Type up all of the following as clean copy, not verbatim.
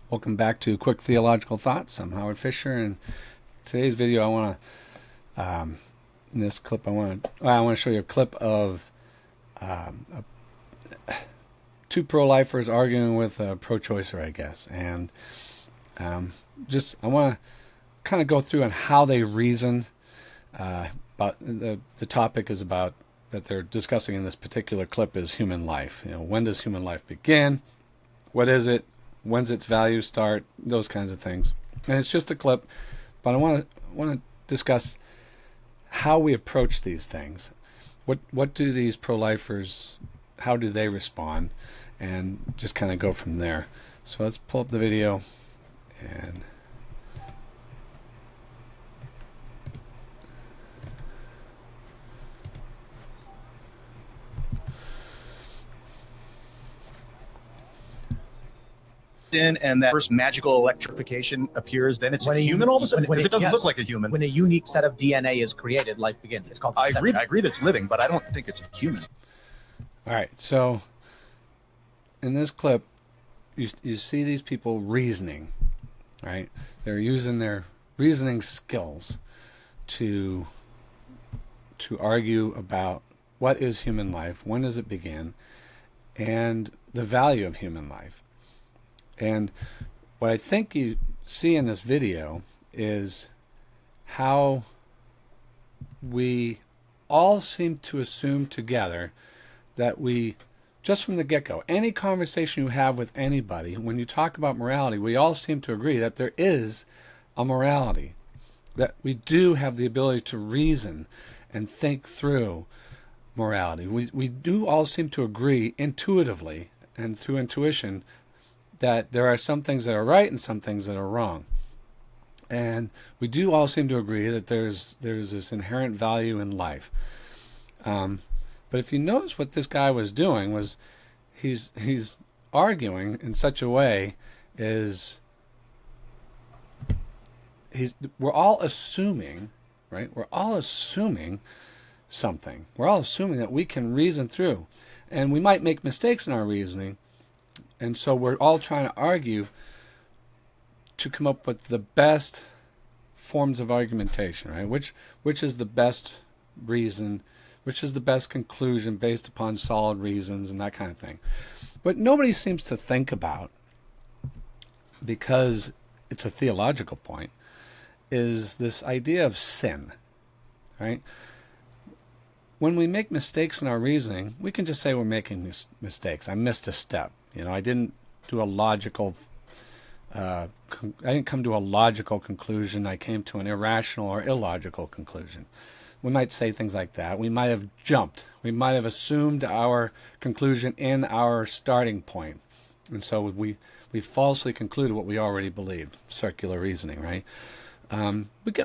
Welcome back to Quick Theological Thoughts. I'm Howard Fisher, and today's video I want to, in this clip, I want to show you a clip of two pro-lifers arguing with a pro-choicer, I guess, and I want to kind of go through on how they reason. About the topic is about that they're discussing in this particular clip is human life. When does human life begin? What is it? When's its value start? Those kinds of things. And it's just a clip, but I want to discuss how we approach these things. What do these pro-lifers, how do they respond? And just kind of go from there. So let's pull up the video and in and that first magical electrification appears, then it's a human all of a sudden? Because it doesn't look like a human. When a unique set of DNA is created, life begins. It's called conception. I agree that it's living, but I don't think it's a human. All right, so in this clip, you see these people reasoning, right? They're using their reasoning skills to argue about what is human life, when does it begin, and the value of human life. And what I think you see in this video is how we all seem to assume together that we, just from the get-go, any conversation you have with anybody, when you talk about morality, we all seem to agree that there is a morality, that we do have the ability to reason and think through morality. We do all seem to agree intuitively and through intuition that there are some things that are right and some things that are wrong. And we do all seem to agree that there's this inherent value in life. But if you notice what this guy was doing was he's arguing in such a way is we're all assuming, right? We're all assuming something. We're all assuming that we can reason through. And we might make mistakes in our reasoning. And so we're all trying to argue to come up with the best forms of argumentation, right? Which is the best reason, which is the best conclusion based upon solid reasons and that kind of thing. What nobody seems to think about, because it's a theological point, is this idea of sin, right? When we make mistakes in our reasoning, we can just say we're making mistakes. I missed a step. I didn't do a logical, I didn't come to a logical conclusion. I came to an irrational or illogical conclusion. We might say things like that. We might have jumped. We might have assumed our conclusion in our starting point. And so we falsely concluded what we already believed. Circular reasoning, right?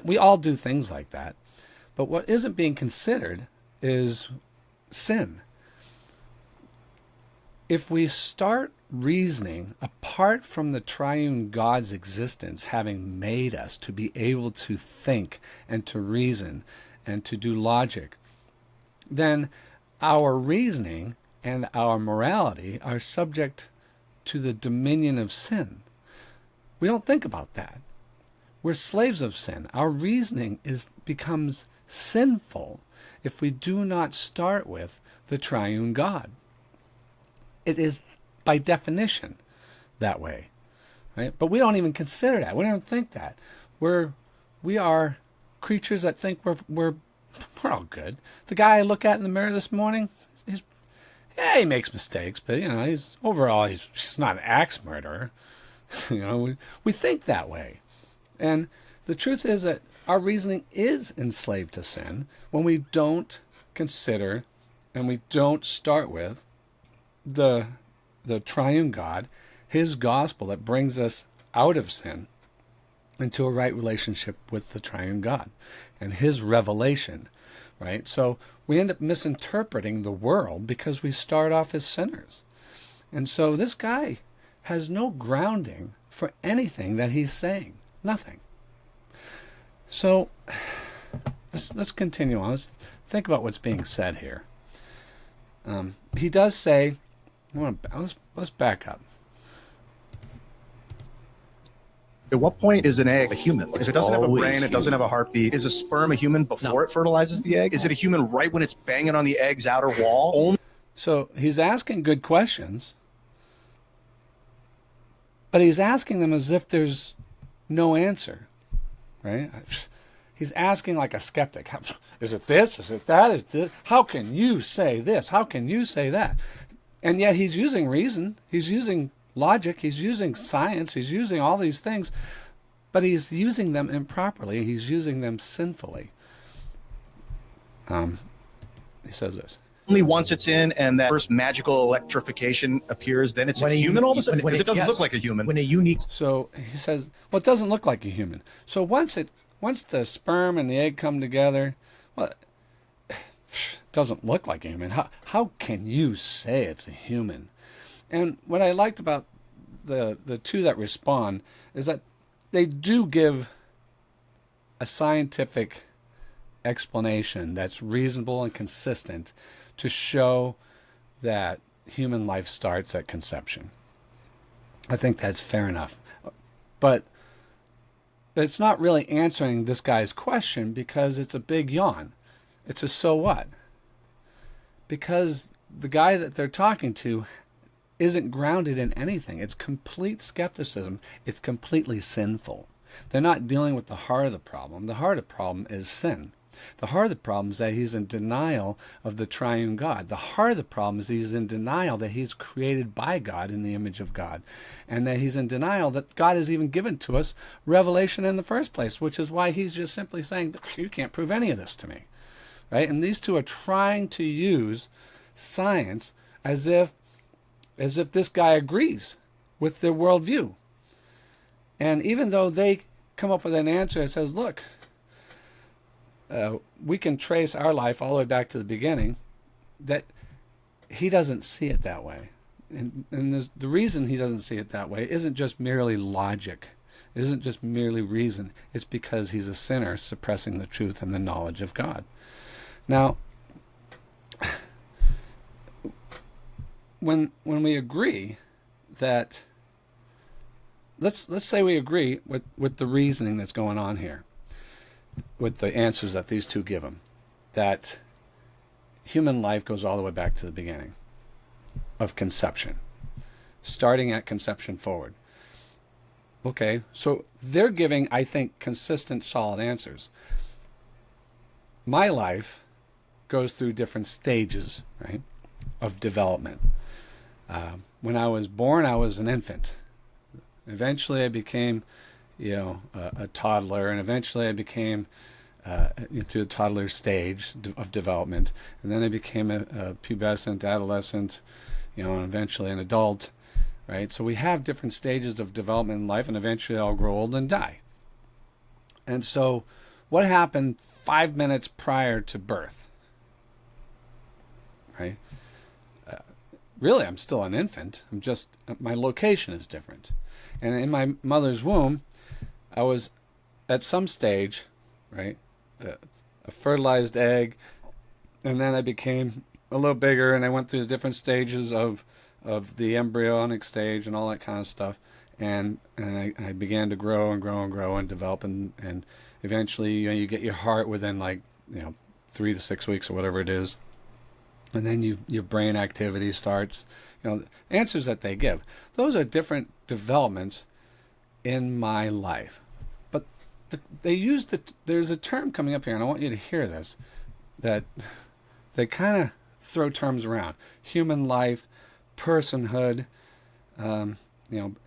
We all do things like that. But what isn't being considered is sin. If we start reasoning apart from the triune God's existence having made us to be able to think and to reason and to do logic, then our reasoning and our morality are subject to the dominion of sin. We don't think about that. We're slaves of sin. Our reasoning becomes sinful if we do not start with the triune God. It is by definition that way, right? But we don't even consider that. We don't think that. We are creatures that think we're all good. The guy I look at in the mirror this morning, he makes mistakes, but he's not an axe murderer. We think that way, and the truth is that our reasoning is enslaved to sin when we don't consider and we don't start with the triune God, his gospel that brings us out of sin into a right relationship with the triune God and his revelation, right? So we end up misinterpreting the world because we start off as sinners. And so this guy has no grounding for anything that he's saying. Nothing. So let's continue on. Let's think about what's being said here. He does say, let's back up. At what point is an egg a human? Like, so it doesn't have a always brain, it human. doesn't have a heartbeat. Is a sperm a human before it fertilizes the egg? Is it a human right when it's banging on the egg's outer wall? Only So he's asking good questions, but he's asking them as if there's no answer, right? He's asking like a skeptic. Is it this? Is it that? Is this? How can you say this? How can you say that? And yet he's using reason. He's using logic. He's using science. He's using all these things, but he's using them improperly. He's using them sinfully. He says this. only once it's in and that first magical electrification appears, then it's a human all of a sudden? Because it doesn't look like a human. When a unique So he says, well, it doesn't look like a human. So once the sperm and the egg come together, well, it doesn't look like a human. How can you say it's a human? And what I liked about the two that respond is that they do give a scientific explanation that's reasonable and consistent to show that human life starts at conception. I think that's fair enough. But it's not really answering this guy's question because it's a big yawn. It's a so what? Because the guy that they're talking to isn't grounded in anything. It's complete skepticism. It's completely sinful. They're not dealing with the heart of the problem. The heart of the problem is sin. The heart of the problem is that he's in denial of the triune God. The heart of the problem is he's in denial that he's created by God in the image of God, and that he's in denial that God has even given to us revelation in the first place, which is why he's just simply saying, you can't prove any of this to me. Right? And these two are trying to use science as if this guy agrees with their worldview. And even though they come up with an answer that says, look, we can trace our life all the way back to the beginning, that he doesn't see it that way. And the reason he doesn't see it that way isn't just merely logic. It isn't just merely reason. It's because he's a sinner suppressing the truth and the knowledge of God. Now, when we agree that, let's say we agree with the reasoning that's going on here, with the answers that these two give him, that human life goes all the way back to the beginning of conception, starting at conception forward. Okay, so they're giving, I think, consistent, solid answers. My life goes through different stages, right, of development. When I was born, I was an infant. Eventually, I became, a toddler, and eventually I became through the toddler stage of development, and then I became a pubescent, adolescent, and eventually an adult, right? So we have different stages of development in life, and eventually I'll grow old and die. And so, what happened 5 minutes prior to birth? Right? Really, I'm still an infant. I'm just, my location is different. And in my mother's womb, I was at some stage, right, a fertilized egg, and then I became a little bigger, and I went through the different stages of the embryonic stage and all that kind of stuff, and I began to grow and grow and grow and develop, and eventually you get your heart within 3 to 6 weeks or whatever it is, and then your brain activity starts. Answers that they give, those are different developments in my life. But they use there's a term coming up here, and I want you to hear this, that they kind of throw terms around: human life, personhood,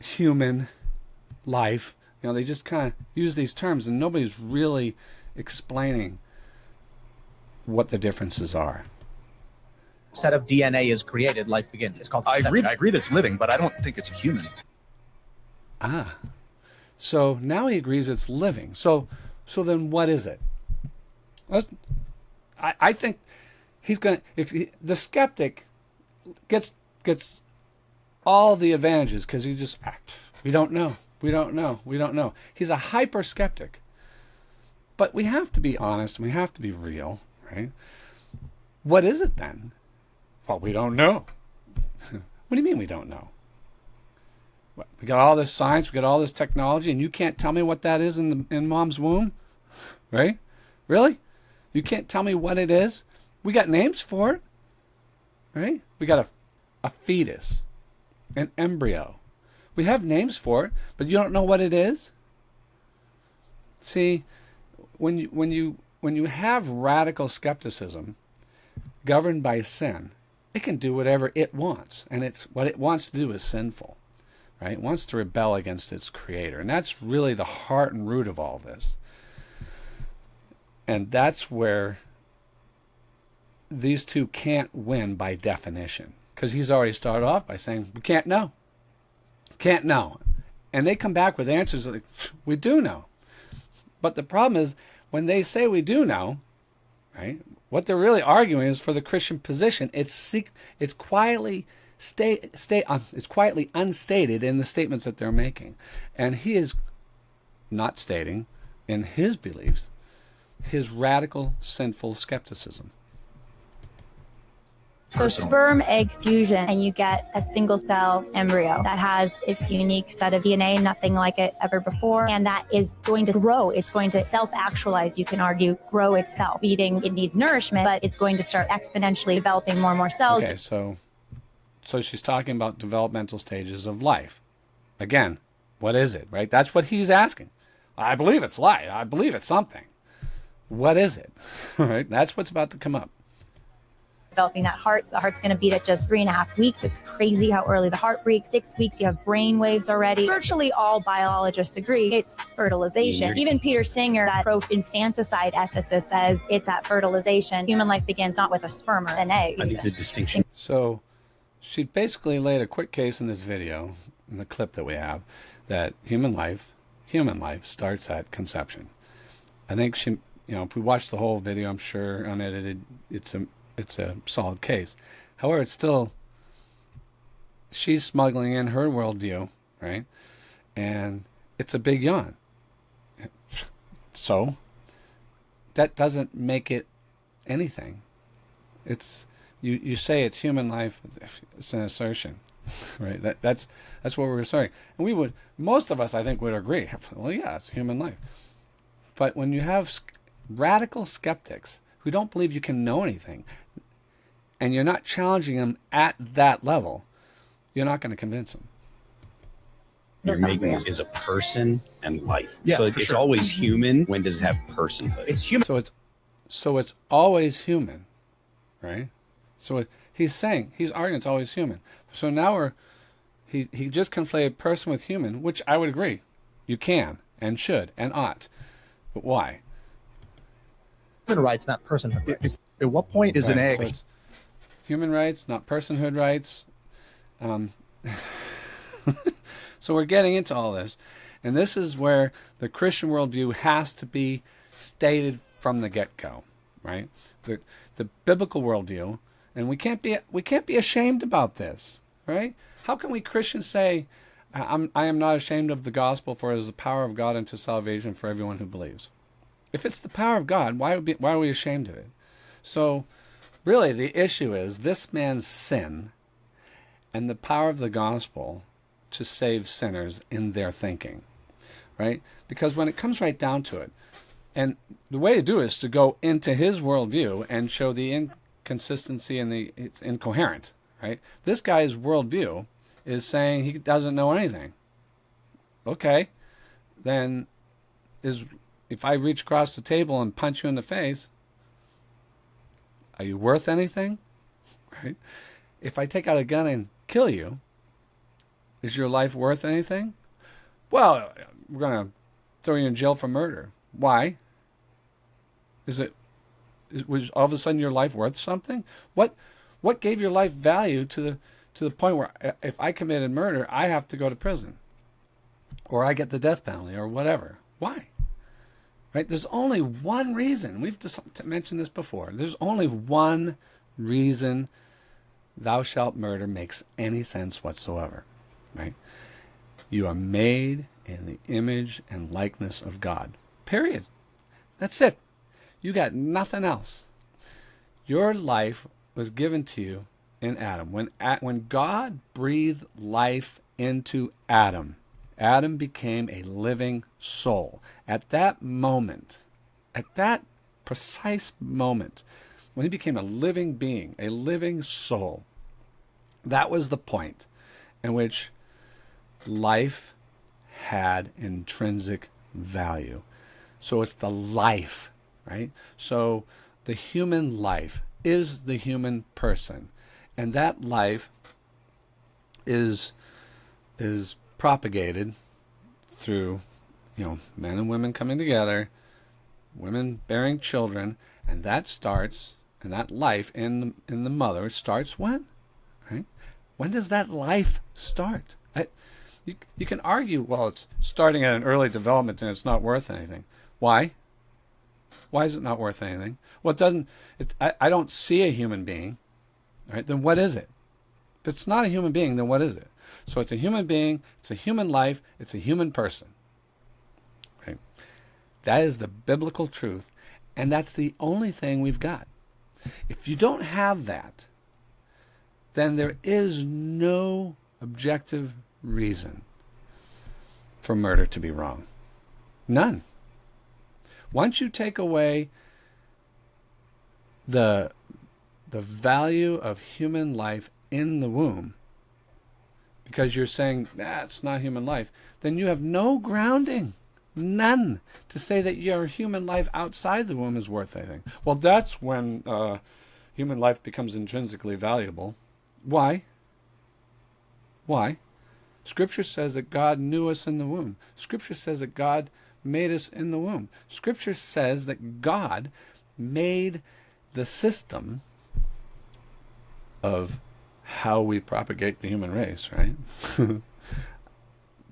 human life. They just kind of use these terms, and nobody's really explaining what the differences are. set of DNA is created, life begins. It's called I conception. agree that it's living, but I don't think it's a human. So now he agrees it's living. So then what is it? I think he's going to, the skeptic gets all the advantages because he just, we don't know. He's a hyper skeptic. But we have to be honest and we have to be real, right? What is it then? Well, we don't know. What do you mean we don't know? We got all this science, we got all this technology, and you can't tell me what that is in mom's womb, right? Really? You can't tell me what it is? We got names for it, right? We got a fetus, an embryo. We have names for it, but you don't know what it is? See, when you have radical skepticism governed by sin, it can do whatever it wants, and what it wants to do is sinful, right? It wants to rebel against its creator, and that's really the heart and root of all this. And that's where these two can't win by definition, because he's already started off by saying, we can't know. Can't know. And they come back with answers like, we do know. But the problem is, when they say we do know, right, what they're really arguing is for the Christian position. It's quietly it's quietly unstated in the statements that they're making. And he is not stating in his beliefs his radical sinful skepticism. So sperm egg fusion, and you get a single cell embryo that has its unique set of DNA, nothing like it ever before, and that is going to grow. It's going to self-actualize, you can argue, grow itself. Eating, it needs nourishment, but it's going to start exponentially developing more and more cells. Okay, so she's talking about developmental stages of life. Again, what is it, right? That's what he's asking. I believe it's life. I believe it's something. What is it? Right? That's what's about to come up. Developing that heart. The heart's going to beat at just 3.5 weeks. It's crazy how early the heart breaks. 6 weeks, you have brain waves already. Virtually all biologists agree it's fertilization. Even Peter Singer, that pro-infanticide ethicist, says it's at fertilization. Human life begins not with a sperm or an egg. I think the distinction. So she basically laid a quick case in this video, in the clip that we have, that human life starts at conception. I think she, if we watch the whole video, I'm sure unedited, it's a solid case. However, it's still, she's smuggling in her worldview, right? And it's a big yawn. So that doesn't make it anything. It's you say it's human life, it's an assertion, right? That's what we're asserting. And most of us, I think, would agree. Well, yeah, it's human life. But when you have radical skeptics who don't believe you can know anything, and you're not challenging them at that level, you're not going to convince them. You're making is a person and life. Yeah, so it's always human. When does it have personhood? It's human. So it's always human, right? So he's arguing it's always human. So now he just conflated person with human, which I would agree. You can and should and ought. But why? Human rights, not personhood rights. At what point is an egg? So it's human rights, not personhood rights. So we're getting into all this. And this is where the Christian worldview has to be stated from the get-go, right? The biblical worldview, and we can't be ashamed about this, right? How can we Christians say, I am not ashamed of the gospel, for it is the power of God unto salvation for everyone who believes? If it's the power of God, why are we ashamed of it? So really the issue is this man's sin and the power of the gospel to save sinners in their thinking, right? Because when it comes right down to it, and the way to do it is to go into his worldview and show the inconsistency and it's incoherent, right? This guy's worldview is saying he doesn't know anything. Okay, then if I reach across the table and punch you in the face, are you worth anything? Right? If I take out a gun and kill you, is your life worth anything? Well, we're going to throw you in jail for murder. Why? Was all of a sudden your life worth something? What gave your life value to the point where if I committed murder, I have to go to prison, or I get the death penalty, or whatever? Why? Right? There's only one reason. We've just mentioned this before. There's only one reason thou shalt murder makes any sense whatsoever. Right? You are made in the image and likeness of God. Period. That's it. You got nothing else. Your life was given to you in Adam. When God breathed life into Adam. Adam became a living soul. At that moment, at that precise moment, when he became a living being, a living soul, that was the point in which life had intrinsic value. So it's the life, right? So the human life is the human person. And that life is propagated through, men and women coming together, women bearing children, and that starts, and that life in the mother starts when? Right? When does that life start? You can argue, well, it's starting at an early development and it's not worth anything. Why? Why is it not worth anything? Well, it doesn't. I don't see a human being. Right? Then what is it? If it's not a human being, then what is it? So it's a human being. It's a human life. It's a human person. Right? That is the biblical truth, and that's the only thing we've got. If you don't have that, then there is no objective reason for murder to be wrong. None. Once you take away the value of human life in the womb, because you're saying that's not human life, then you have no grounding, none, to say that your human life outside the womb is worth anything. Well, that's when human life becomes intrinsically valuable. Why? Why? Scripture says that God knew us in the womb. Scripture says that God made us in the womb. Scripture says that God made the system of how we propagate the human race, right?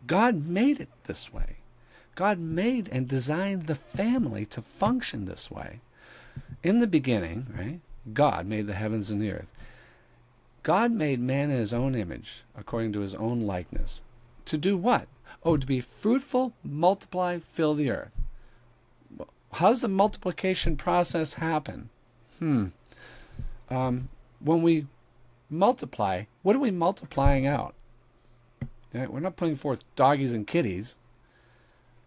God made it this way. God made and designed the family to function this way. In the beginning, right, God made the heavens and the earth. God made man in his own image, according to his own likeness. To do what? Oh, to be fruitful, multiply, fill the earth. How does the multiplication process happen? When we multiply, what are we multiplying out? We're not putting forth doggies and kitties.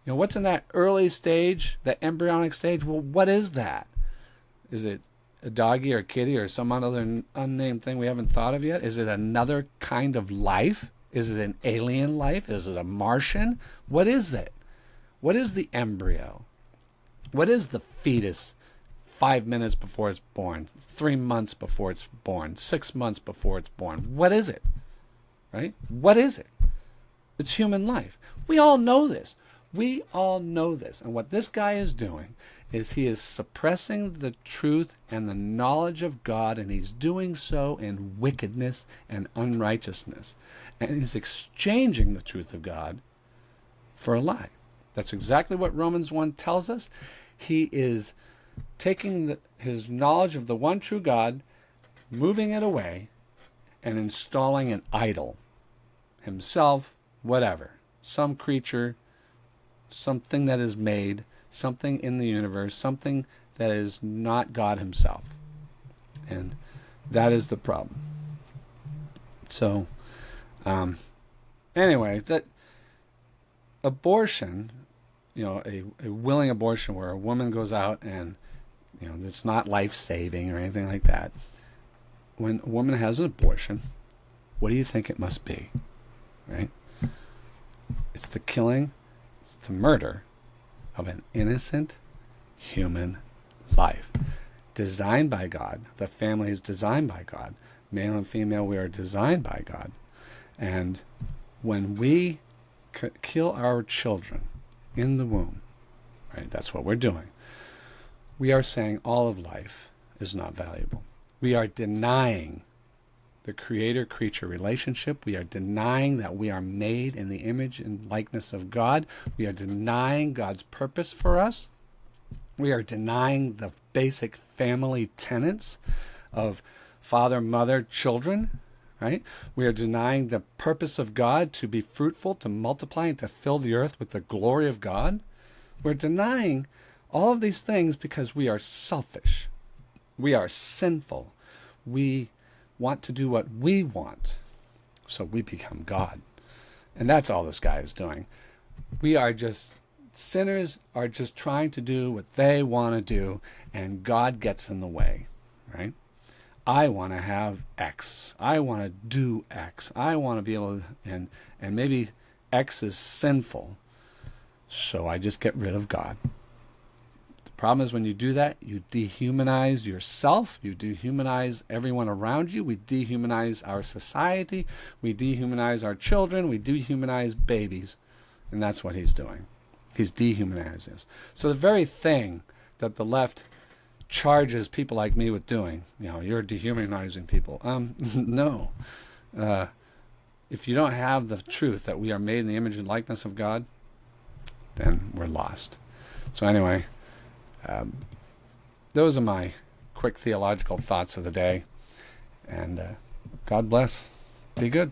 What's in that early stage, that embryonic stage? Well, what is that? Is it a doggy or a kitty or some other unnamed thing we haven't thought of yet? Is it another kind of life? Is it an alien life? Is it a Martian? What is it? What is the embryo? What is the fetus 5 minutes before it's born, 3 months before it's born, 6 months before it's born? What is it? Right? What is it? It's human life. We all know this. We all know this. And what this guy is doing is he is suppressing the truth and the knowledge of God, and he's doing so in wickedness and unrighteousness. And he's exchanging the truth of God for a lie. That's exactly what Romans 1 tells us. He is taking his knowledge of the one true God, moving it away, and installing an idol. Himself, whatever. Some creature, something that is made, something in the universe, something that is not God himself. And that is the problem. So, anyway, that abortion, a willing abortion where a woman goes out and, it's not life-saving or anything like that. When a woman has an abortion, what do you think it must be? Right? It's the killing, it's the murder of an innocent human life. Designed by God. The family is designed by God. Male and female, we are designed by God. And when we kill our children in the womb, right, that's what we're doing. We are saying all of life is not valuable. We are denying the creator-creature relationship. We are denying that we are made in the image and likeness of God. We are denying God's purpose for us. We are denying the basic family tenets of father, mother, children, right? We are denying the purpose of God to be fruitful, to multiply, and to fill the earth with the glory of God. We're denying all of these things because we are selfish. We are sinful. We want to do what we want, so we become God. And that's all this guy is doing. We are just, sinners are just trying to do what they want to do, and God gets in the way, right? I want to have X. I want to do X. I want to be able to, and maybe X is sinful, so I just get rid of God. The problem is when you do that, you dehumanize yourself, you dehumanize everyone around you, we dehumanize our society, we dehumanize our children, we dehumanize babies, and that's what he's doing. He's dehumanizing us. So the very thing that the left charges people like me with doing, you're dehumanizing people. No. If you don't have the truth that we are made in the image and likeness of God, then we're lost. So anyway, those are my quick theological thoughts of the day. And God bless. Be good.